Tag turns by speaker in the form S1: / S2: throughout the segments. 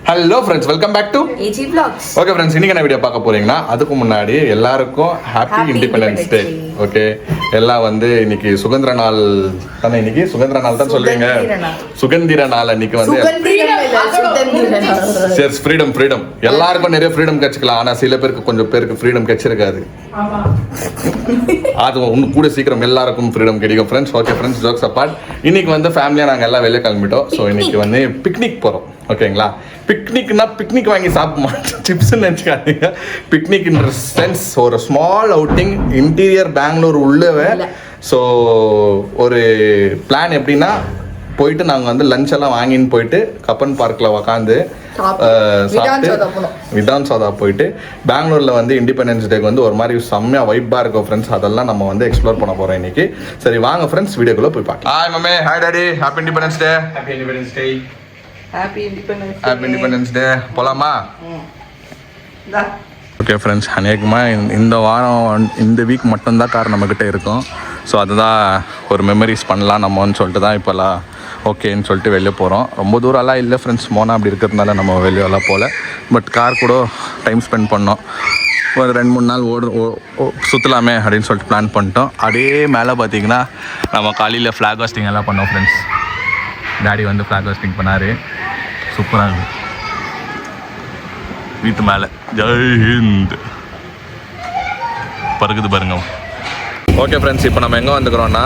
S1: Hello friends, welcome back to
S2: AG Vlogs.
S1: Okay friends, இன்னைக்கு என்ன video பார்க்க போறீங்கன்னா அதுக்கு முன்னாடி எல்லாருக்கும் ஹாப்பி இண்டிபெண்டன்ஸ் டே. ஓகே, எல்லாம் வந்து இன்னைக்கு சுதந்திர நாள் தானே. இன்னைக்கு சுதந்திர நாள் தான் சொல்றீங்க. சுதந்திர நாள் அன்னைக்கு வந்து சரி, ஃப்ரீடம் எல்லாருக்கும் நிறைய ஃப்ரீடம் கிடைச்சிக்கலாம். ஆனா சில பேருக்கு கொஞ்சம் பேருக்கு ஃப்ரீடம் கிடைச்சிருக்காது. அது ஒன்று கூட சீக்கிரம் எல்லாருக்கும் ஃப்ரீடம் கிடைக்கும் friends. Okay friends, jokes apart, இன்னைக்கு வந்து ஃபேமிலியாக நாங்கள் எல்லாம் வெளியே கிளம்பிட்டோம். ஸோ இன்னைக்கு வந்து பிக்னிக் போகிறோம். ஓகேங்களா, பிக்னிக்னா பிக்னிக் வாங்கி சாப்பிட மாட்டோம், சிப்ஸ்ன்னு நினச்சிக்காதீங்க. பிக்னிக் இன் சென்ஸ் ஒரு ஸ்மால் அவுட்டிங் இன்டீரியர் பெங்களூர் உள்ளவே. ஸோ ஒரு பிளான் எப்படின்னா, போயிட்டு நாங்கள் வந்து லஞ்ச் எல்லாம் வாங்கின்னு போயிட்டு கப்பன் பார்க்கில் உக்காந்து சாப்பிட்டு விதான் சௌதா போயிட்டு பெங்களூரில் வந்து இண்டிபெண்டன்ஸ் டேக்கு வந்து ஒரு மாதிரி செம்மையாக வைப்பாக இருக்கும் ஃப்ரெண்ட்ஸ். அதெல்லாம் நம்ம வந்து எக்ஸ்ப்ளோர் பண்ண போகிறோம் இன்னைக்கு. சரி வாங்க ஃப்ரெண்ட்ஸ், வீடியோக்குள்ளே போய் பார்க்கலாம். ஹாய் மம்மே, hi daddy, happy Independence Day.
S3: Happy Independence Day.
S2: Happy Independence Day.
S1: Happy Independence Day. போலாமா? ஓகே ஃப்ரெண்ட்ஸ், அநேகமாக இந்த வாரம் இந்த வீக் மட்டும்தான் கார் நம்மக்கிட்ட இருக்கும். ஸோ அதுதான் ஒரு மெமரிஸ் பண்ணலாம் நம்மன்னு சொல்லிட்டு தான் இப்போல்லாம் ஓகேன்னு சொல்லிட்டு வெளியே போகிறோம். ரொம்ப தூரம்லாம் இல்லை ஃப்ரெண்ட்ஸ், மோனா அப்படி இருக்கிறதுனால நம்ம வெளியெல்லாம் போகல. பட் கார் கூட டைம் ஸ்பெண்ட் பண்ணோம். ஒரு 2-3 நாள் சுற்றலாமே அப்படின்னு சொல்லிட்டு பிளான் பண்ணிட்டோம். அப்படியே மேலே பார்த்தீங்கன்னா நம்ம காலையில் ஃப்ளாக் ஹாஸ்டிங் எல்லாம் பண்ணோம் ஃப்ரெண்ட்ஸ். டாடி வந்து ஃப்ளாக் ஹாஸ்டிங் பண்ணார், சூப்பராக இருக்குது. வீட்டு மேலே ஜெய்ஹிந்த் பறக்குது பாருங்க. ஓகே ஃப்ரெண்ட்ஸ், இப்போ நம்ம எங்கே வந்துக்கிறோன்னா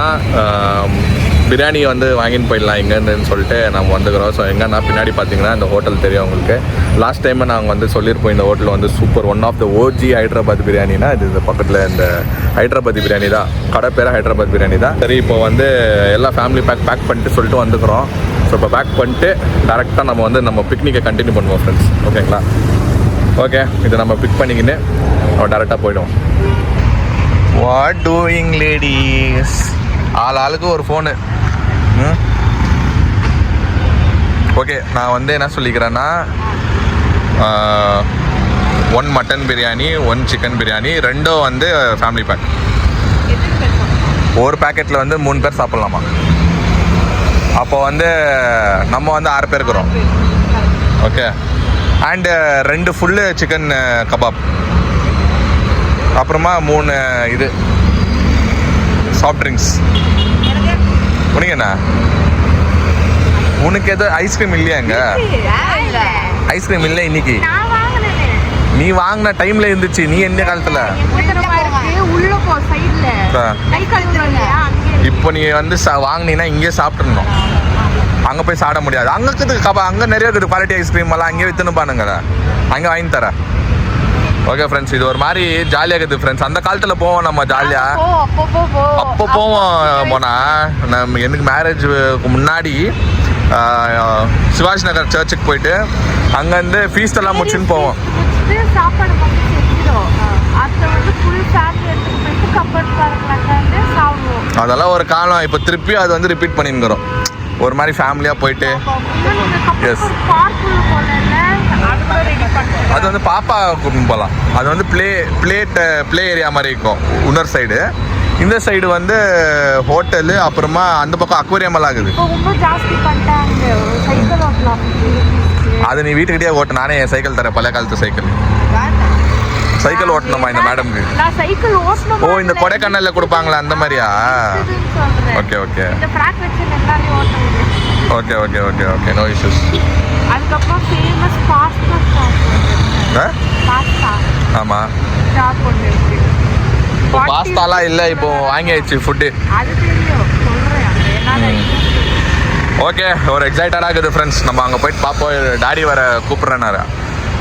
S1: பிரியாணி வந்து வாங்கின்னு போயிடலாம் இங்கேருந்துன்னு சொல்லிட்டு நம்ம வந்துக்கிறோம். ஸோ எங்கன்னா பின்னாடி பார்த்தீங்கன்னா இந்த ஹோட்டல் தெரியும் உங்களுக்கு. லாஸ்ட் டைம் நாங்கள் வந்து சொல்லியிருப்போம், இந்த ஹோட்டல் வந்து super, one of the OG Hyderabad பிரியாணினா இது பக்கத்தில் இந்த ஹைதராபாத் பிரியாணி தான், கடை பேர் ஹைதராபாத் பிரியாணி தான். சரி, இப்போ வந்து எல்லா ஃபேமிலி பேக் பண்ணிட்டு சொல்லிட்டு வந்துக்கிறோம். ஸோ இப்போ பேக் பண்ணிட்டு டேரெக்டாக நம்ம வந்து நம்ம பிக்னிக்கை கண்டினியூ பண்ணுவோம் ஃப்ரெண்ட்ஸ். ஓகேங்களா? ஓகே, இதை நம்ம பிக் பண்ணிக்கின்னு நம்ம டேரெக்டாக போய்டுவோம். What doing ladies? ஆளுக்கு ஒரு ஃபோனு. ஓகே, நான் வந்து என்ன சொல்லிக்கிறேன்னா 1 மட்டன் பிரியாணி, 1 சிக்கன் பிரியாணி, 2 வந்து ஃபேமிலி பேக். ஒரு பேக்கெட்டில் வந்து 3 பேர் சாப்பிட்லாமா? அப்போ வந்து நம்ம வந்து 6 பேர் இருக்கிறோம். Okay, and 2 full chicken kebab, அப்புறமா 3 இது சாஃப்ட் ட்ரிங்க்ஸ். உனக்கு என்ன? உனக்கு எதோ ஐஸ்கிரீம் இல்லையாங்க? ஐஸ்கிரீம் இல்லை இன்னைக்கு. நீ வாங்கின டைம்ல இருந்துச்சு. நீ எந்த காலத்துல? இப்போ நீ வந்து வாங்கினீங்கன்னா இங்கே சாப்பிட்டுருந்தோம், அங்கே போய் சாப்பிட முடியாது. அங்கே இருக்குது கபா, அங்கே நிறைய இருக்குது குவாலிட்டி ஐஸ்கிரீம் எல்லாம். அங்கேயே விற்றுன்னு பாருங்க, அங்கே வாங்கி தரேன். ஓகே ஃப்ரெண்ட்ஸ், இது ஒரு மாதிரி ஜாலியாக இருக்குது ஃப்ரெண்ட்ஸ். அந்த காலத்தில் போவோம் நம்ம ஜாலியாக, அப்போ போவோம். போனால் நம்ம எனக்கு மேரேஜுக்கு முன்னாடி சிவாஜி நகர் சர்ச்சுக்கு போயிட்டு அங்கேருந்து ஃபீஸ்ட் எல்லாம் முடிச்சுன்னு போவோம். அதெல்லாம் ஒரு காலம். இப்போ திருப்பி அது வந்து ரிப்பீட் பண்ணிருக்கிறோம், ஒரு மாதிரி ஃபேமிலியாக போயிட்டு. எஸ், அது வந்து பாப்பா கூப்பிட்டு போகலாம். அது வந்து ப்ளே ஏரியா மாதிரி இருக்கும் இன்னொரு சைடு. இந்த சைடு வந்து ஹோட்டலு, அப்புறமா அந்த பக்கம் அக்வேரியம் எல்லாம் இருக்குது. அது நீ வீட்டுக்கிட்டே ஓட்டு, நானே என் சைக்கிள் தரேன், பழைய காலத்து சைக்கிள் ஓட்டணுமா இந்த மேடம்க்கு? ஓ, இந்த கொடைக்கானல்ல கொடுப்பாங்களா அந்த மாதிரியா? Okay okay okay okay okay okay, no issues.
S4: அதுக்கப்புறம் ஃபேமஸ் பாஸ்தா பாஸ்தா.
S1: ஆமா, இப்போ பாஸ்தாலாம் இல்லை, இப்போ வாங்கியாச்சு ஃபுட்டு.
S4: அது தெரியும், சொல்றேன்.
S1: ஓகே, ஒரு எக்ஸைட்டடாக இருக்குது ஃப்ரெண்ட்ஸ். நம்ம அங்கே போயிட்டு பார்ப்போம். டாடி வர கூப்பிட்றேன்னாரு,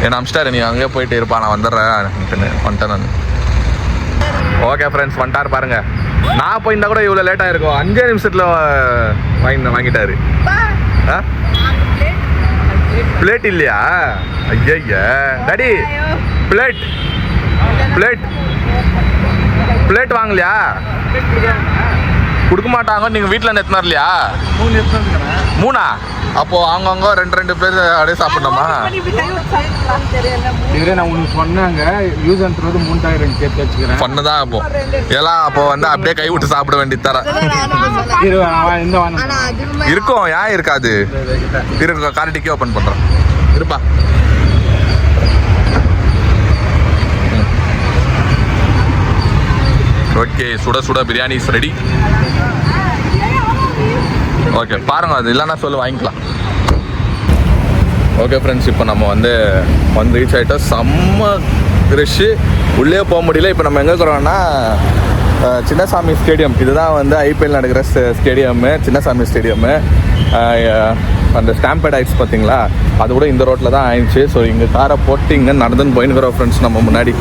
S1: என் அம்ஸ்டார் நீ அங்கேயே போயிட்டு இருப்பா, நான் வந்துடுறேன் வந்துட்டேன் நான். ஓகே ஃப்ரெண்ட்ஸ், வந்துட்டார் பாருங்க. நான் போயிருந்தா கூட இவ்வளோ லேட்டாக இருக்கும், 5 நிமிஷத்தில் வாங்கிட்டாரு. பிளேட் இல்லையா? ஐயா டாடி, பிளேட் வாங்கலையா? கொடுக்க மாட்டாங்க. நீங்கள் வீட்டில் எத்தனை இல்லையா? 3. அப்போ அவங்கவுங்க 2 பேர் அப்படியே சாப்பிடணுமா?
S3: இதுல நான் உனக்கு சொன்னாங்க, யூஸ் அண்ட் த்ரோ 3000 சேர்த்து வச்சுக்கிறேன்.
S1: பண்ணதான் அப்போ எல்லாம் அப்போ வந்து அப்படியே கை விட்டு சாப்பிட வேண்டி தர இருக்கும். ஏன் இருக்காது? இருக்கும், கார் டிக்கி ஓப்பன் பண்ணுறேன் இருப்பா. சுட சுட பிரியாணி இஸ் ரெடி. ஓகே பாருங்க, அது இல்லைன்னா சொல்லு வாங்கிக்கலாம். ஓகே ஃப்ரெண்ட்ஸ், இப்போ நம்ம வந்து ரீச் ஆகிட்டோம். செம்ம ரஷ்ஷு, உள்ளே போக முடியல. இப்போ நம்ம எங்கே இருக்கிறோம்னா சின்னசாமி ஸ்டேடியம். இதுதான் வந்து ஐபிஎல் நடக்கிற ஸ்டேடியம்மு, சின்னசாமி ஸ்டேடியம்மு. அந்த ஸ்டாம்பேட் ஆயிடுச்சு பார்த்தீங்களா, அது கூட இந்த ரோட்டில் தான் ஆயிடுச்சு. ஸோ இங்கே காரை போட்டு இங்கே நடந்துன்னு போயின்னுக்கிறோம் ஃப்ரெண்ட்ஸ் நம்ம முன்னாடி.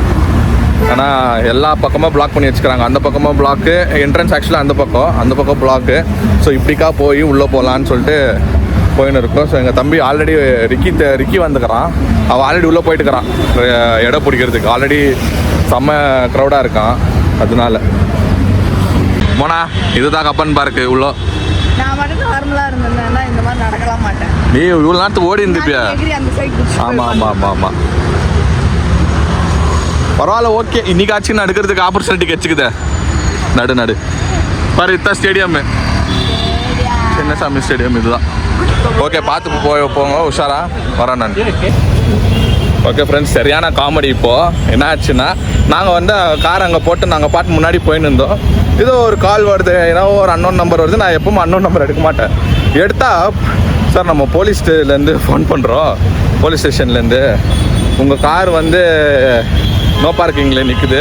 S1: ஆனால் எல்லா பக்கமாக பிளாக் பண்ணி வச்சுக்கிறாங்க. அந்த பக்கமாக பிளாக்கு, என்ட்ரன்ஸ் ஆக்சுவலாக அந்த பக்கம் பிளாக்கு. ஸோ இப்படிக்கா போய் உள்ளே போகலான்னு சொல்லிட்டு போயின்னு இருக்கோம். ஸோ எங்கள் தம்பி ஆல்ரெடி ரிக்கி வந்துக்கிறான். அவன் ஆல்ரெடி உள்ளே போயிட்டுக்கிறான் இடம் பிடிக்கிறதுக்கு. ஆல்ரெடி செம்ம க்ரௌடாக இருக்கான். அதனால போனா இதுதான் கப்பன் பார்க்கு உள்ளே.
S2: நான் மட்டும் நார்மலாக இருந்தேன்னா இந்த மாதிரி நடக்கலாம் மாட்டேன்.
S1: நீ இவ்வளோ நேரத்துக்கு ஓடி இருந்துப்பியா?
S2: அந்த சைடு
S1: ஆமாம் பரவாயில்ல. ஓகே, இன்னைக்காச்சும் நடுக்கிறதுக்கு ஆப்பர்ச்சுனிட்டி கிடச்சிக்குதே. நடு பாரு, இத்தான் ஸ்டேடியம்மு, சின்னசாமி ஸ்டேடியம் இதுதான். ஓகே, பார்த்து போங்க, உஷாரா வரேன் நான். ஓகே ஃப்ரெண்ட்ஸ், சரியான காமெடி. இப்போது என்ன ஆச்சுன்னா, நாங்கள் வந்து கார் அங்கே போட்டு நாங்கள் பாட்டு முன்னாடி போயின்னு இருந்தோம். ஏதோ ஒரு கால் வருது, ஏன்னா ஒரு அன்னோன் நம்பர் வருது. நான் எப்பவும் அன்னோன் நம்பர் எடுக்க மாட்டேன். எடுத்தால், சார் நம்ம போலீஸ்லேருந்து ஃபோன் பண்ணுறோம், போலீஸ் ஸ்டேஷன்லேருந்து உங்கள் கார் வந்து நோ பார்க்கிங்கில் நிற்குது,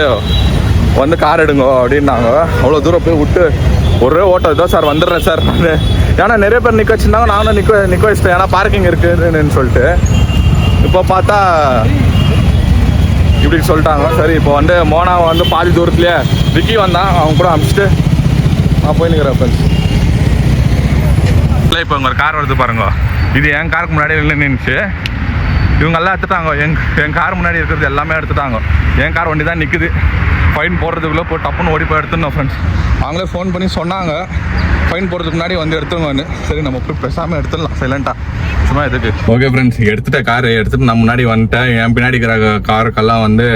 S1: வந்து கார் எடுங்க அப்படின்னாங்க. அவ்வளோ தூரம் போய் விட்டு ஒரே ஓட்டம். இதோ சார் வந்துடுறேன் சார் நான். ஏன்னா நிறைய பேர் நிற்க வச்சுருந்தாங்க, நானும் நிற்க வச்சிட்டேன், ஏன்னா பார்க்கிங் இருக்குதுன்னு சொல்லிட்டு. இப்போ பார்த்தா இப்படி சொல்லிட்டாங்க. சரி, இப்போ வந்து மோனா வந்து பாதி தூரத்துலேயே விக்கி வந்தான், அவங்க கூட அனுப்பிச்சிட்டு நான் போய் நிற்கிறேன் ஃப்ரெண்ட்ஸ். இல்லை, இப்போ உங்கள் கார் வருது பாருங்க. இது என் காருக்கு முன்னாடி இல்லை நின்றுச்சு. இவங்கெல்லாம் எடுத்துட்டாங்க. என் கார் முன்னாடி இருக்கிறது எல்லாமே எடுத்துட்டாங்க. என் கார் வண்டி தான் நிற்குது. ஃபைன் போடுறதுக்குள்ளே போய் டப்புன்னு ஓடி போய் எடுத்துடணும் ஃப்ரெண்ட்ஸ். அவங்களே ஃபோன் பண்ணி சொன்னாங்க ஃபைன் போடுறதுக்கு முன்னாடி வந்து எடுத்துருங்கன்னு. சரி, நம்ம போய் பேசாமல் எடுத்துடலாம் சைலண்ட்டாக, சும்மா எதுக்கு. ஓகே ஃப்ரெண்ட்ஸ், எடுத்துகிட்ட காரை எடுத்துகிட்டு நான் முன்னாடி வந்துட்டேன். என் பின்னாடி இருக்கிற காருக்கெல்லாம் வந்து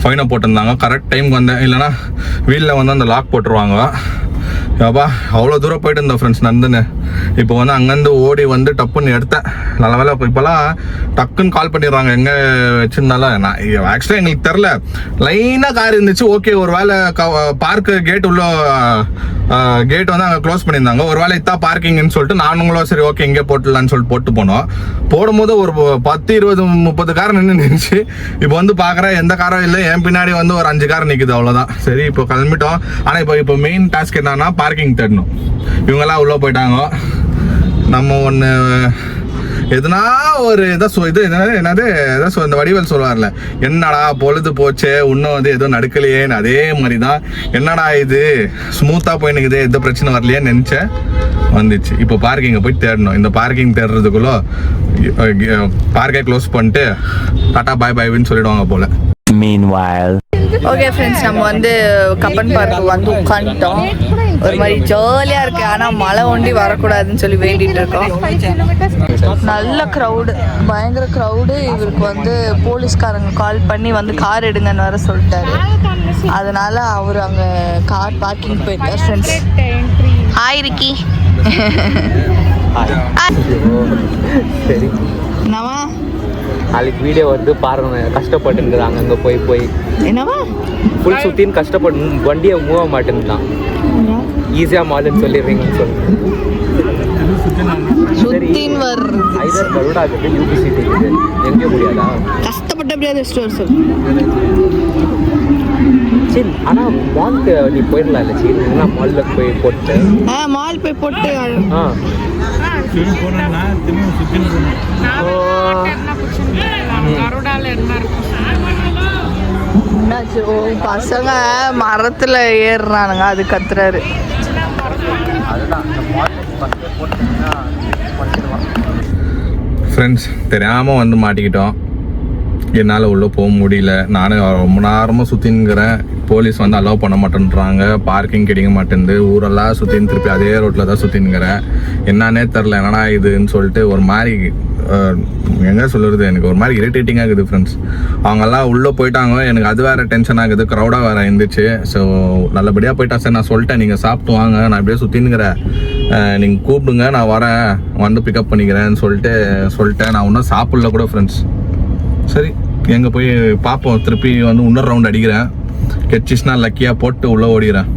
S1: ஃபைனை போட்டிருந்தாங்க. கரெக்ட் டைமுக்கு வந்தேன், இல்லைனா வீலில் வந்து அந்த லாக் போட்டுருவாங்க. அப்பா அவ்வளோ தூரம் போயிட்டு இருந்தேன் ஃப்ரெண்ட்ஸ் நடந்துன்னு. இப்போ வந்து அங்கேருந்து ஓடி வந்து டப்புன்னு எடுத்தேன். நல்ல வேலை. இப்போலாம் டக்குன்னு கால் பண்ணிடுறாங்க எங்கே வச்சுருந்தாலும். நான் ஆக்சுவலாக எங்களுக்கு தெரில, லைனாக கார் இருந்துச்சு. ஓகே, ஒரு வேளை பார்க்கு கேட் உள்ள கேட் வந்து அங்கே க்ளோஸ் பண்ணியிருந்தாங்க. ஒரு வேளை இத்தான் பார்க்கிங்னு சொல்லிட்டு நானுங்களும் சரி ஓகே இங்கே போட்டுடலான்னு சொல்லிட்டு போட்டு போனோம். போடும்போது ஒரு 10, 20, 30 கார் நின்றுச்சு. இப்போ வந்து பார்க்குறேன் எந்த காரும் இல்லை. என் பின்னாடி வந்து ஒரு 5 கார் நிற்குது, அவ்வளோதான். சரி, இப்போ கிளம்பிட்டோம். ஆனால் இப்போ மெயின் டாஸ்க் என்னன்னா பார்க்கிங் தேடணும். இவங்கெல்லாம் உள்ளே போயிட்டாங்க. நம்ம ஒன்று எதுனா ஒரு இது என்னது ஏதோ இந்த வடிவல் சொல்லுவார்ல, என்னடா பொழுது போச்சே இன்னும் வந்து எதுவும் நடக்கலையேன்னு. அதே மாதிரி தான், என்னடா இது ஸ்மூத்தாக போய் நிற்குது, எந்த பிரச்சனை வரலையேன்னு நினச்சேன். வந்துச்சு. இப்போ பார்க்கிங்கை போய் தேடணும். இந்த பார்க்கிங் தேடுறதுக்குள்ளே பார்க்கை க்ளோஸ் பண்ணிட்டு டாட்டா பாய் பாய்ன்னு சொல்லிடுவாங்க போல்.
S5: Meanwhile.
S2: ஓகே ஃப்ரெண்ட்ஸ், நம்ம வந்து கப்பன் பார்க்கு வந்து உட்காந்துட்டோம். ஒரு மாதிரி ஜாலியாக இருக்குது. ஆனால் மழை ஒண்டி வரக்கூடாதுன்னு சொல்லி வேண்டிகிட்டு இருக்கோம். நல்ல க்ரௌடு, பயங்கர க்ரௌடு. இவருக்கு வந்து போலீஸ்காரங்க கால் பண்ணி வந்து கார் எடுங்கன்னு வர சொல்லிட்டாரு. அதனால அவர் அங்கே கார் பார்க்கிங் போயிருக்கார் ஃப்ரெண்ட்ஸ். Hi Ricky.
S5: சரி,
S2: என்னவா
S5: நாளைக்கு வீடியோ வந்து பாருங்க. கஷ்டப்பட்டுருக்குது அங்கங்கே போய்
S2: என்னவா
S5: ஃபுல் சுற்றின்னு கஷ்டப்பட்டு வண்டியை மூவ மாட்டேன்னுதான். ஈஸியாக மாலுன்னு சொல்லிடுறீங்கன்னு சொல்லுங்க.
S2: சுத்தின் வர்றது
S5: ஐதர் கருடா இருக்குது, யூபி சிட்டி இருக்குது, எங்கேயும் முடியாதா?
S2: கஷ்டப்பட்ட அப்படியே ஸ்டோர் சொல்.
S5: சரி, ஆனால் மாலுக்கு நீ போயிடலாம் இல்லை? சரி, என்ன மாலில் போய் போட்டு
S2: மால் போய் போட்டு என்னாச்சு? ஓ, பசங்க மரத்துல ஏறுறானுங்க, அது கத்துறாரு.
S1: ஃப்ரெண்ட்ஸ், தெரியாமல் வந்து மாட்டிக்கிட்டோம். என்னால் உள்ளே போக முடியல. நானும் ரொம்ப நேரமாக சுற்றின்னுக்கிறேன். போலீஸ் வந்து அலோவ் பண்ண மாட்டேன்றாங்க, பார்க்கிங் கிடைக்க மாட்டேங்குது. ஊரெல்லாம் சுற்றின்னு திருப்பி அதே ரோட்டில் தான் சுற்றின்னுக்கிறேன். என்னன்னே தெரில, என்னடா இதுன்னு சொல்லிட்டு ஒரு மாதிரி எங்கே சொல்லுறது, எனக்கு ஒரு மாதிரி இரிட்டேட்டிங்காக இருக்குது ஃப்ரெண்ட்ஸ். அவங்கெல்லாம் உள்ளே போயிட்டாங்க, எனக்கு அது வேறு டென்ஷன் ஆகுது, க்ரௌடாக வேறு இருந்துச்சு. ஸோ நல்லபடியாக போயிட்டா சார். நான் சொல்லிட்டேன், நீங்கள் சாப்பிட்டு வாங்க, நான் இப்படியே சுற்றின்னுக்கிறேன், நீங்கள் கூப்பிடுங்க, நான் வரேன், வந்து பிக்கப் பண்ணிக்கிறேன்னு சொல்லிட்டேன். நான் இன்னும் சாப்பிடல கூட ஃப்ரெண்ட்ஸ். சரி, எங்கே போய் பார்ப்போம். திருப்பி வந்து இன்னொரு ரவுண்ட் அடிக்கிறேன். கெச்சிஸ்னா லக்கியாக போட்டு உள்ளே ஓடிக்கிறேன்.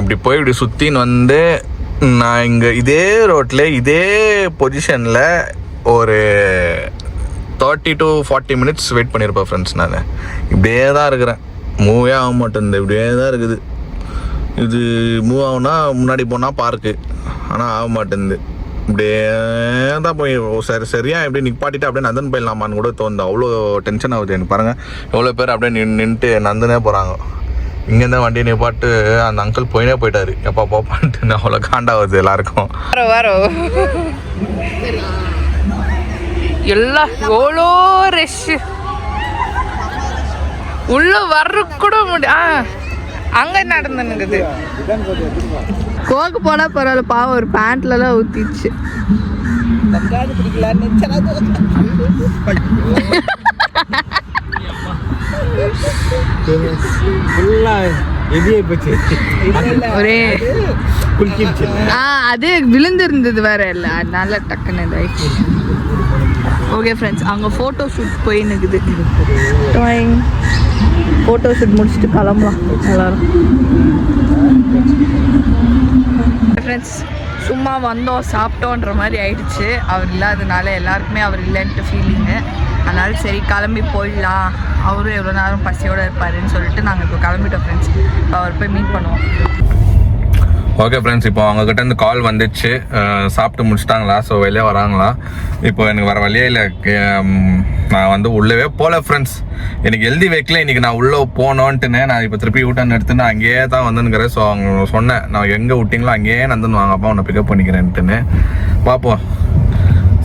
S1: இப்படி போய் இப்படி சுற்றின்னு வந்து நான் இங்கே இதே ரோட்டில் இதே பொசிஷனில் ஒரு 30 to 40 minutes வெயிட் பண்ணியிருப்பேன் ஃப்ரெண்ட்ஸ். நான் இப்படியே தான் இருக்கிறேன், மூவே ஆக மாட்டேங்குது, இப்படியே தான் இருக்குது. இது மூவ் ஆகுனா முன்னாடி போனால் பார்க்கு, ஆனால் ஆக மாட்டேங்குது. இப்படியே தான் போய் சரியாக எப்படி நிப்பாட்டிட்டு அப்படியே நந்தன் போயிடலாமான்னு கூட தோணுது. அவ்வளோ டென்ஷன் ஆகுது எனக்கு. பாருங்கள் எவ்வளோ பேர் அப்படியே நின்றுட்டு நந்தனே போகிறாங்க. இங்கேருந்து வண்டியை நிப்பாட்டு அந்த அங்கிள் போயிட்டாரு, எப்போ போப்பான்ட்டு அவ்வளோ காண்டாகுது எல்லாருக்கும்.
S2: வரோம் எல்லாம் எவ்வளோ ரஷ், உள்ள வர்ற கூட முடியும். அங்க நடந்துனுக்குது. கோக்கு போனா பரவாயில்ல, பாவம் ஒரு பேண்ட்ல எல்லாம் ஊத்திச்சு. ஒரே அது விழுந்திருந்தது வேற இல்ல, அதனால டக்குன்னு இதாயிடுச்சு. ஓகே ஃப்ரெண்ட்ஸ், அங்கே ஃபோட்டோ ஷூட் போயின்னுக்குது. ஃபோட்டோ ஷூட் முடிச்சுட்டு கிளம்பலாம் எல்லாரும். ஃப்ரெண்ட்ஸ் சும்மா வந்தோம் சாப்பிட்டோன்ற மாதிரி ஆயிடுச்சு. அவர் இல்லாதனால எல்லாருக்குமே அவர் இல்லைன்ட்டு ஃபீலிங்கு. அதனால சரி கிளம்பி போயிடலாம், அவரும் எவ்வளோ நேரம் பசியோடு இருப்பாருன்னு சொல்லிட்டு நாங்கள் இப்போ கிளம்பிட்டோம் ஃப்ரெண்ட்ஸ். அவர் போய் மீட் பண்ணுவோம்.
S1: ஓகே ஃப்ரெண்ட்ஸ், இப்போ அவங்ககிட்ட கால் வந்துச்சு, சாப்பிட்டு முடிச்சிட்டாங்களா, ஸோ வெளியே வராங்களா. இப்போ எனக்கு வர வழியே இல்லை, நான் வந்து உள்ளவே போகல ஃப்ரெண்ட்ஸ். எனக்கு எழுதி வைக்கல இன்றைக்கி நான் உள்ளே போனோன்ட்டுன்னு. நான் இப்போ திருப்பி யூட்டன் எடுத்துன்னு அங்கேயே தான் வந்துனுக்கிறேன். ஸோ அவங்க சொன்னேன், நான் எங்கே விட்டிங்களோ அங்கேயே நந்துன்னு வாங்க, அப்பா உன்னை பிக்கப் பண்ணிக்கிறேன்ட்டுன்னு. பார்ப்போம்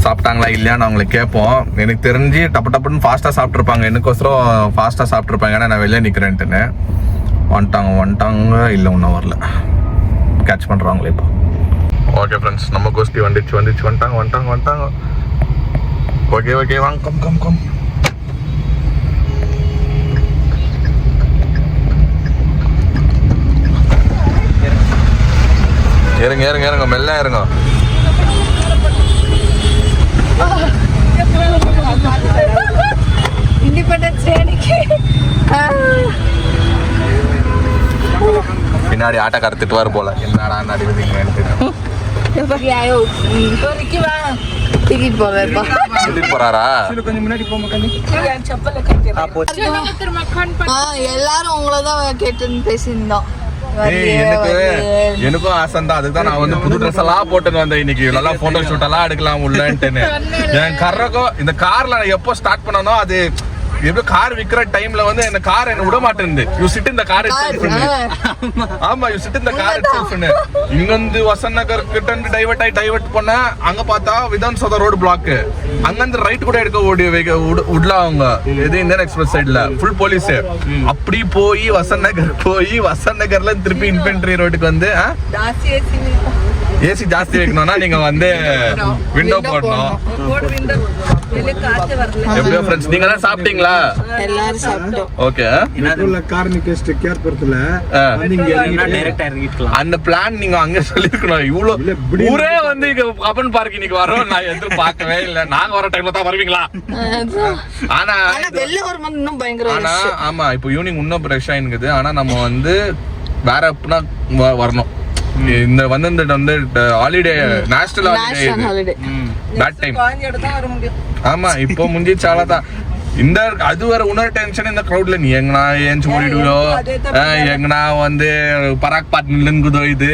S1: சாப்பிட்டாங்களா இல்லையான்னு அவங்களை கேட்போம். எனக்கு தெரிஞ்சு டப்புன்னு ஃபாஸ்ட்டாக சாப்பிட்ருப்பாங்க, எனக்கோசரம் ஃபாஸ்ட்டாக சாப்பிட்ருப்பாங்க, ஏன்னா நான் வெளியே நிற்கிறேன்ட்டுன்னு. வந்துட்டாங்க இல்லை ஒன்றும் வரல, கேட்ச் பண்ணுறாங்களே இப்போ. ஓகே ஃப்ரெண்ட்ஸ், நம்ம கோஷ்டி வந்துட்டாங்க. ஓகே வாங்க, கம் ஏறுங்க மெல்ல ஏறுங்க.
S2: இண்டிபெண்டன்ஸ் டேக்கு
S1: பின்னாடி ஆட்டை கருத்துட்டு வர போல, என்னடா நடிக்கிறீங்கன்ட்டு. போறாரா
S2: எல்லாரும் உங்களதான் கேட்டு பேசியிருந்தோம்.
S1: எனக்கும் ஆசை தான், அதுதான் நான் வந்து புது ட்ரெஸ் எல்லாம் போட்டுன்னு வந்தேன் இன்னைக்கு. நல்லா போட்டோ ஷூட் எல்லாம் எடுக்கலாம் உள்ளன்ட்டுன்னு. என் கர்றக்கும் இந்த கார்ல நான் எப்போ ஸ்டார்ட் பண்ணனோ, அது எப்போ கார் விற்கிற டைம்ல வந்து இந்த கார் என்ன விட மாட்டேங்குது. யூ சிட் இந்த கார் ஆமா, யூ சிட் இந்த கார் இங்க வந்து வசந்த் நகர் கிட்ட டைவர்ட் பண்ண, அங்க பார்த்தா விதான் சௌதா ரோடு பிளாக், அங்க இருந்து ரைட் கூட எடுக்க விடல அவங்க. இது இந்தியன் எக்ஸ்பிரஸ் சைட்ல ஃபுல் போலீஸ். அப்படி போய் வசந்த் நகர்ல திருப்பி இன்ஃபென்ட்ரி ரோடுக்கு வந்து ஏசி ஜாஸ்தி வைக்கணும்னா நீங்க வந்து விண்டோ போடணும். எப்படியோ ஃப்ரெண்ட்ஸ், நீங்க தான் சாப்பிட்டீங்களா?
S2: எல்லாரும் சாப்பிட்டோம்.
S1: ஓகே, அந்த பிளான் நீங்க அங்க சொல்லிருக்கணும். இவ்வளவு ஊரே வந்து இங்க கப்பன் பார்க் இன்னைக்கு வரோம், நான் எதுவும் பார்க்கவே இல்லை. நாங்க வர டைம்ல தான் வருவீங்களா? ஆனா
S2: வெளில வரும்போது இன்னும் பயங்கர.
S1: ஆனா ஆமா, இப்போ ஈவினிங் இன்னும் ஃப்ரெஷ் ஆயினுக்குது. ஆனா நம்ம வந்து வேற எப்பனா வரணும். இந்த வந்து holiday, national holiday that time. ஆமா, இப்போ முடிஞ்சிச்சாலதான் இந்த அது வேற இன்னொரு டென்ஷன் இந்த க்ரௌட்ல. நீ எங்கனா ஏஞ்சி ஓடிடுவோ, எங்கனா வந்து பராக் பாட் நில்லுங்குதோ, இது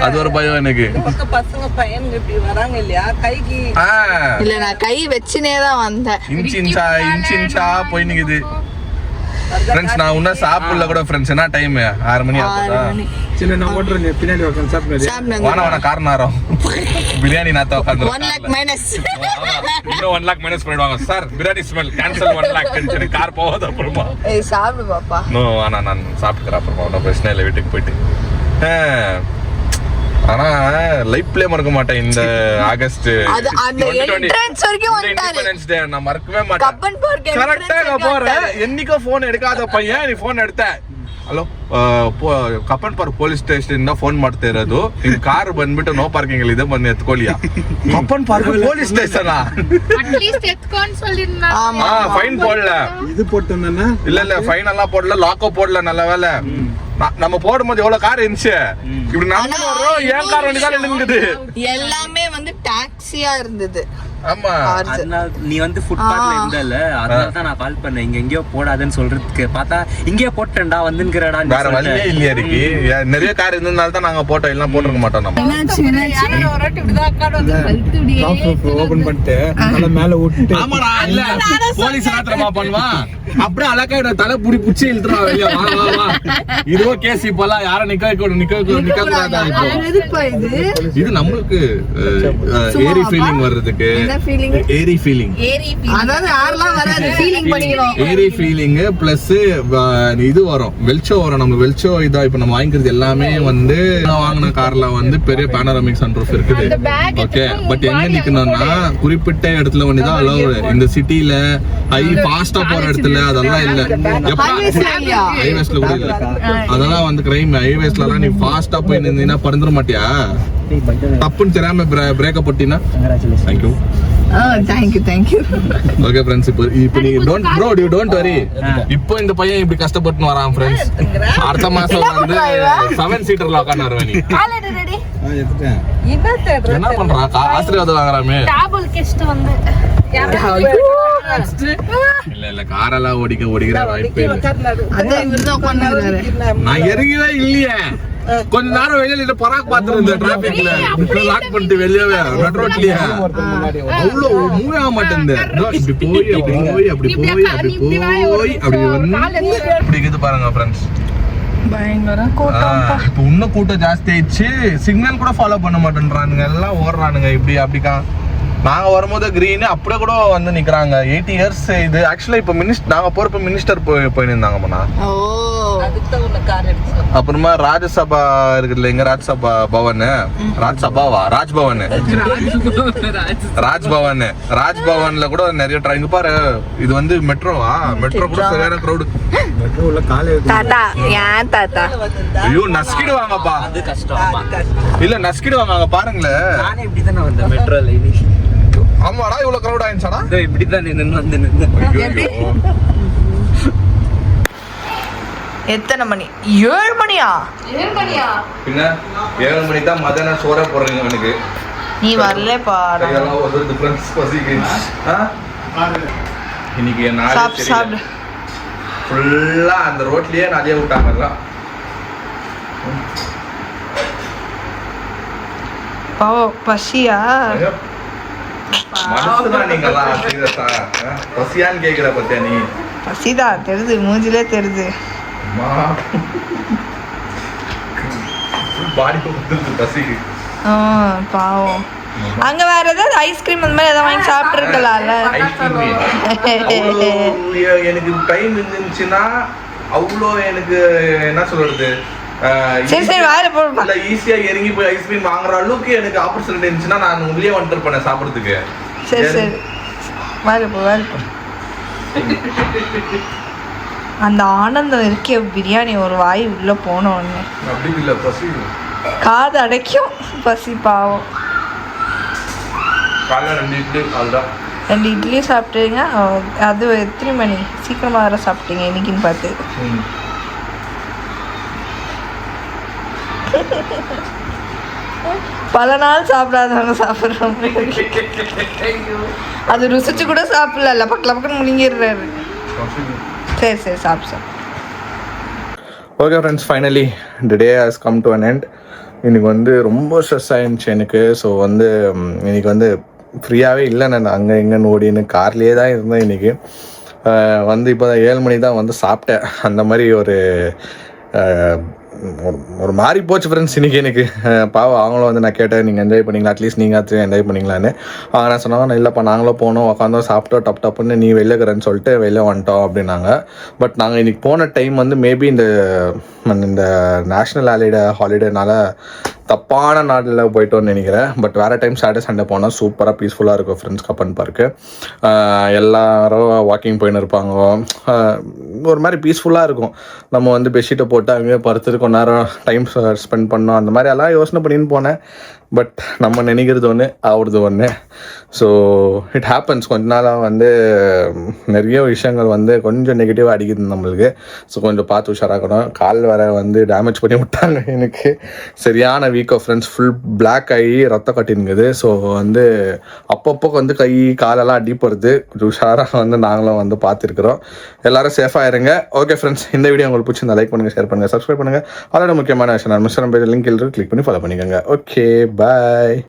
S1: அது ஒரு பயம் எனக்கு.
S2: பசங்க பையன் இப்படி வராங்க இல்லையா, கைக்கு இல்ல நான் கை வச்சுனே தான் வந்தேன்.
S1: இன்ச்சா போய் நிக்குது ஃப்ரெண்ட்ஸ். நான் இன்னும் சாப்பிடல கூட ஃப்ரெண்ட்ஸ். என்ன டைம்? 6 மணி ஆகுதா?
S3: சரி, நான் ஓடுறேன் பின்னாடி உட்காந்து சாப்பிடுறேன்.
S1: வான காரணம் பிரியாணி நாத்த உட்காந்து
S2: 1 lakh minus.
S1: இன்னும் 1 lakh minus பண்ணிடுவாங்க. Sir biryani smell cancel 1 lakh சரி கார் போகாத அப்புறமா.
S2: ஏய் சாப்பிடு பாப்பா.
S1: நோ ஆனா நான் சாப்பிட்டுக்கிறேன் அப்புறமா, ஒன்றும் பிரச்சனை இல்லை, வீட்டுக்கு போயிட்டு. ஆனா லைஃப்லயே மறக்க மாட்டேன் இந்த ஆகஸ்ட்
S2: அந்த என்ட்ரன்ஸ் வரைக்கும் வந்தாரு.
S1: இண்டிபெண்டன்ஸ் டே நான் மறக்கவே மாட்டேன்.
S2: கப்பன் பார்க்
S1: கரெக்ட்டா நான் போறேன், என்னைக்கோ ஃபோன் எடுக்காத பையன் நீ ஃபோன் எடுத்த. Hello Cubbon Park police station phone ಮಾಡ್ತಾ ಇರೋದು, ನಿಮ್ ಕಾರ್ ಬಂದ್ಬಿಟ್ಟು ನೋ ಪಾರ್ಕಿಂಗ್ ಅಲ್ಲಿ ಇದೆ, ಬಂದು ಎತ್ಕೊಳ್ಳಿಯಾ. Cubbon Park police station fine போடல,
S3: இது போட்டேன்னா
S1: இல்ல ஃபைன் எல்லாம் போடல, லாக்கோ போடல. நல்ல வேலை நம்ம போடும்போது எவ்வளவு கார் இருந்துச்சு, இப்படி நடந்து வர்றோம், ஏன் கார் வண்டி தான் நின்னுது.
S2: எல்லாமே வந்து டாக்ஸியா இருந்தது.
S1: ஆமா,
S5: அதனால நீ வந்து ஃபுட்பாத்ல இருந்தல, அதனால தான் நான் கால் பண்ணேன். இங்க எங்கயோ போடாதன்னு சொல்றதுக்கு பார்த்தா இங்கேயே போட்டேன்டா வந்துங்கறடா.
S1: வேற வழியே இல்லையா இருக்கு. நிறைய கார் இருந்தனால தான் நாங்க போட்டோம், இல்ல போட்டுருக்க மாட்டோம் நம்ம.
S3: ஓபன் பண்ணிட்டு தலை மேல விட்டு.
S1: ஆமாடா, இல்ல போலீஸ் ராத்திரமா பண்ணுவான், அப்படியே அலக்காயிட தலை புடி புடிச்சு இழுத்துறான் வெளிய. வா வா வா, இதுவோ கேஸ் இப்பெல்லாம் யாரும் நிக்க கூடாதா. இப்போ இது நம்மளுக்கு ஏரி ஃபீலிங் வர்றதுக்கு, ஏரி ஃபீலிங்,
S2: அதாவது யாரெல்லாம் வராது ஃபீலிங் பண்ணிக்கிறோம்.
S1: ஏரி ஃபீலிங் பிளஸ் இது வரும், வெல்ச்சோ வரும். நம்ம வெல்ச்சோ இதா இப்ப நம்ம வாங்கிக்கிறது எல்லாமே வந்து வாங்கின கார்ல வந்து பெரிய பேனோராமிக் சன்ரூஃப் இருக்குது. ஓகே, பட் எங்க நிக்கணும்னா குறிப்பிட்ட இடத்துல ஒண்ணுதான் அலோவ். இந்த சிட்டில ஹை ஃபாஸ்டா போற இடத்துல அதெல்லாம் இல்ல. ஹைவேஸ்ல கூட இல்ல. அதெல்லாம் வந்து கிரைம். ஹைவேஸ்ல எல்லாம் நீ ஃபாஸ்டா போய் நின்னா பறந்துட மாட்டியா? தப்புன்னு தெரியாம பிரேக்கப் போட்டீங்கன்னா தேங்க்யூ.
S2: தேங்க்யூ.
S1: ஓகே ஃப்ரெண்ட்ஸ், இப்போ நீ டோன்ட் வரி. இப்போ இந்த பையன் இப்படி கஷ்டப்பட்டு வரான் ஃப்ரெண்ட்ஸ். அடுத்த மாசம் வந்து 7 சீட்டர்ல உட்கார்ந்து வருவேன். நீ என்ன பண்றா? ஆசீர்வாதம் வாங்குறாமே. இல்ல காரெல்லாம் ஓடிக்கிற வாய்ப்பே இல்ல. நான் இறங்கவே இல்லையே. கொஞ்ச நேரம் வெளியில பராக் பாத்துருந்த டிராபிக்ல லாக் பண்ணிட்டு வெளியவே ரோட்லயே அவ்வளவு மூவ் ஆக மாட்டேங்குது. இப்படி போய் அப்படி வந்து பாருங்க ஃப்ரெண்ட்ஸ்,
S2: பயங்கர கூட்டம்.
S1: இப்ப இன்னும் கூட்டம் ஜாஸ்தி ஆயிடுச்சு. சிக்னல் கூட ஃபாலோ பண்ண மாட்டேன்றானுங்க, எல்லாம் ஓடுறானுங்க இப்படி அப்படிக்கா. நாங்க வரும்போது கிரீன் அப்படியே கூட வந்து நிக்கிறாங்க. 80 இயர்ஸ் இது. ஆக்சுவலா இப்ப நாங்க போறப்ப மினிஸ்டர் போயிருந்தாங்கம்மா. அப்புறமா ராஜ்சபா இருக்குல்ல, இங்க ராஜ்சபா பவன், ராஜ்பவன்ல கூட நிறைய ட்ரெயின் பாரு. இது வந்து மெட்ரோவா? மெட்ரோ கூட சரியான கிரௌட்.
S3: மெட்ரோல காலே
S2: தாத்தா ஏன் தாத்தா?
S1: ஐயோ நஸ்கிடுவாங்கப்பா,
S5: அது கஷ்டம்.
S1: இல்ல நஸ்கிடுவாங்க பாருங்களேன்.
S5: நானே இப்படி தானே வந்தேன் மெட்ரோல.
S1: ஆமாடா, இவ்வளவு கிரௌட் ஆயிடுச்சாடா?
S5: இப்படிதான் நின்று
S2: எத்தனை மணி? 7 மணியா?
S1: பின்ன 7 மணி தான் மதியானம் சோற போடுறீங்க எனக்கு.
S2: நீ வரலப்பா.
S1: இன்னைக்கு
S2: சாப்பிடு.
S1: ஃபுல்லா அந்த ரோட்லயே நிறைய விட்டாங்க.
S2: பசியா?
S1: மனசுதான் நீங்கலாம் பசியான்னு கேக்குற பத்தியா நீ?
S2: பசிதான் தெரியுது, மூஞ்சிலே தெரியுது. பாவம். அங்க வேற ஏதாவது ஐஸ்கிரீம் அந்த மாதிரி ஏதாவது வாங்கி சாப்பிட்டு இருக்கலாம்ல.
S1: எனக்கு டைம் இருந்துச்சுன்னா அவ்வளோ எனக்கு என்ன சொல்றது,
S2: சரி வாயில போடுப்பா.
S1: ஈஸியா இறங்கி போய் ஐஸ்கிரீம் வாங்குற அளவுக்கு எனக்கு ஆப்பர்ச்சுனிட்டி இருந்துச்சுன்னா நான் உள்ளே வந்துட்டு பண்ணேன் சாப்பிடுறதுக்கு.
S2: சரி வாயில போ. அந்த ஆனந்தம் இருக்க பிரியாணி ஒரு வாய் உள்ள போன உடனே
S1: அப்படி இல்ல, பசி
S2: காது அடைக்கும். பசி பாவம்.
S1: காலைல 2 இட்லி அதுதான்.
S2: 2 இட்லி சாப்பிட்டீங்க. அது எத்தனை மணி? சீக்கிரமா வர சாப்பிட்டீங்க இன்னைக்குன்னு பார்த்து. பல நாள் சாப்பிடாதவங்க சாப்பிட்றவங்க. அது ருசிச்சு கூட சாப்பிடல, பக்கன்னு முழுங்கிடுறாரு. சரி சாப்பிடு.
S1: Okay friends, finally the day has come to an end. இன்னைக்கு வந்து ரொம்ப ஸ்ட்ரெஸ் ஆயிருந்துச்சு எனக்கு. ஸோ வந்து இன்னைக்கு வந்து ஃப்ரீயாகவே இல்லை. நான் அங்கே எங்கேன்னு ஓடின்னு கார்லேயே தான் இருந்தேன். இன்னைக்கு வந்து இப்போ தான் 7 மணி தான் வந்து சாப்பிட்டேன். அந்த மாதிரி ஒரு மாதிரி போச்சு ஃப்ரெண்ட்ஸ் இன்னைக்கு எனக்கு. பாவம் அவங்களும் வந்து நான் கேட்டேன், நீங்கள் என்ஜாய் பண்ணிங்களா, அட்லீஸ்ட் நீங்கள் என்ஜாய் பண்ணிங்களான்னு. நான் சொன்னாங்க, இல்லைப்பா நாங்களும் போனோம், உட்காந்தோம், சாப்பிட்டோம், டப்புன்னு நீ வெளில இருக்கிறேன்னு சொல்லிட்டு வெளில வந்துட்டோம் அப்படின்னாங்க. பட் நாங்கள் இன்றைக்கி போன டைம் வந்து மேபி இந்த நேஷ்னல் ஹாலிடேனால தப்பான நாட்டில் போயிட்டோன்னு நினைக்கிறேன். பட் வேறு டைம் சாட்டர்டே சண்டே போனால் சூப்பராக பீஸ்ஃபுல்லாக இருக்கும் ஃப்ரெண்ட்ஸ். கப்பன் பார்க்கு எல்லாரும் வாக்கிங் போயின்னு இருப்பாங்க. ஒரு மாதிரி பீஸ்ஃபுல்லாக இருக்கும். நம்ம வந்து பெட்ஷீட்டை போட்டு அங்கேயே படுத்துட்டு கொஞ்ச நேரம் டைம் ஸ்பெண்ட் பண்ணோம். அந்த மாதிரி எல்லாம் யோசனை பண்ணின்னு போனேன். பட் நம்ம நினைக்கிறது ஒன்று ஆகுறது ஒன்று. So it happens. கொஞ்ச நாளாக வந்து நிறைய விஷயங்கள் வந்து கொஞ்சம் நெகட்டிவாக அடிக்குது நம்மளுக்கு. ஸோ கொஞ்சம் பார்த்து உஷாராக்கணும். கால் வர வந்து டேமேஜ் பண்ணி விட்டாங்க எனக்கு. சரியான week off friends, full block ஆகி ரத்தம் கட்டினுங்குது. ஸோ வந்து அப்பப்போ வந்து கை காலெல்லாம் அடி போகிறது. கொஞ்சம் உஷாராக வந்து நாங்களும் வந்து பார்த்துருக்குறோம். எல்லோரும் சேஃபாக இருங்க. ஓகே ஃப்ரெண்ட்ஸ், இந்த வீடியோ உங்களுக்கு பிடிச்சிருந்தா லைக் பண்ணுங்கள், ஷேர் பண்ணுங்கள், சப்ஸ்கிரைப் பண்ணுங்கள். அதோட முக்கியமான விஷயம் நான் மிஸ்டர் லிங்க் கிளிக் பண்ணி ஃபாலோ பண்ணிக்கோங்க. ஓகே, பாய்.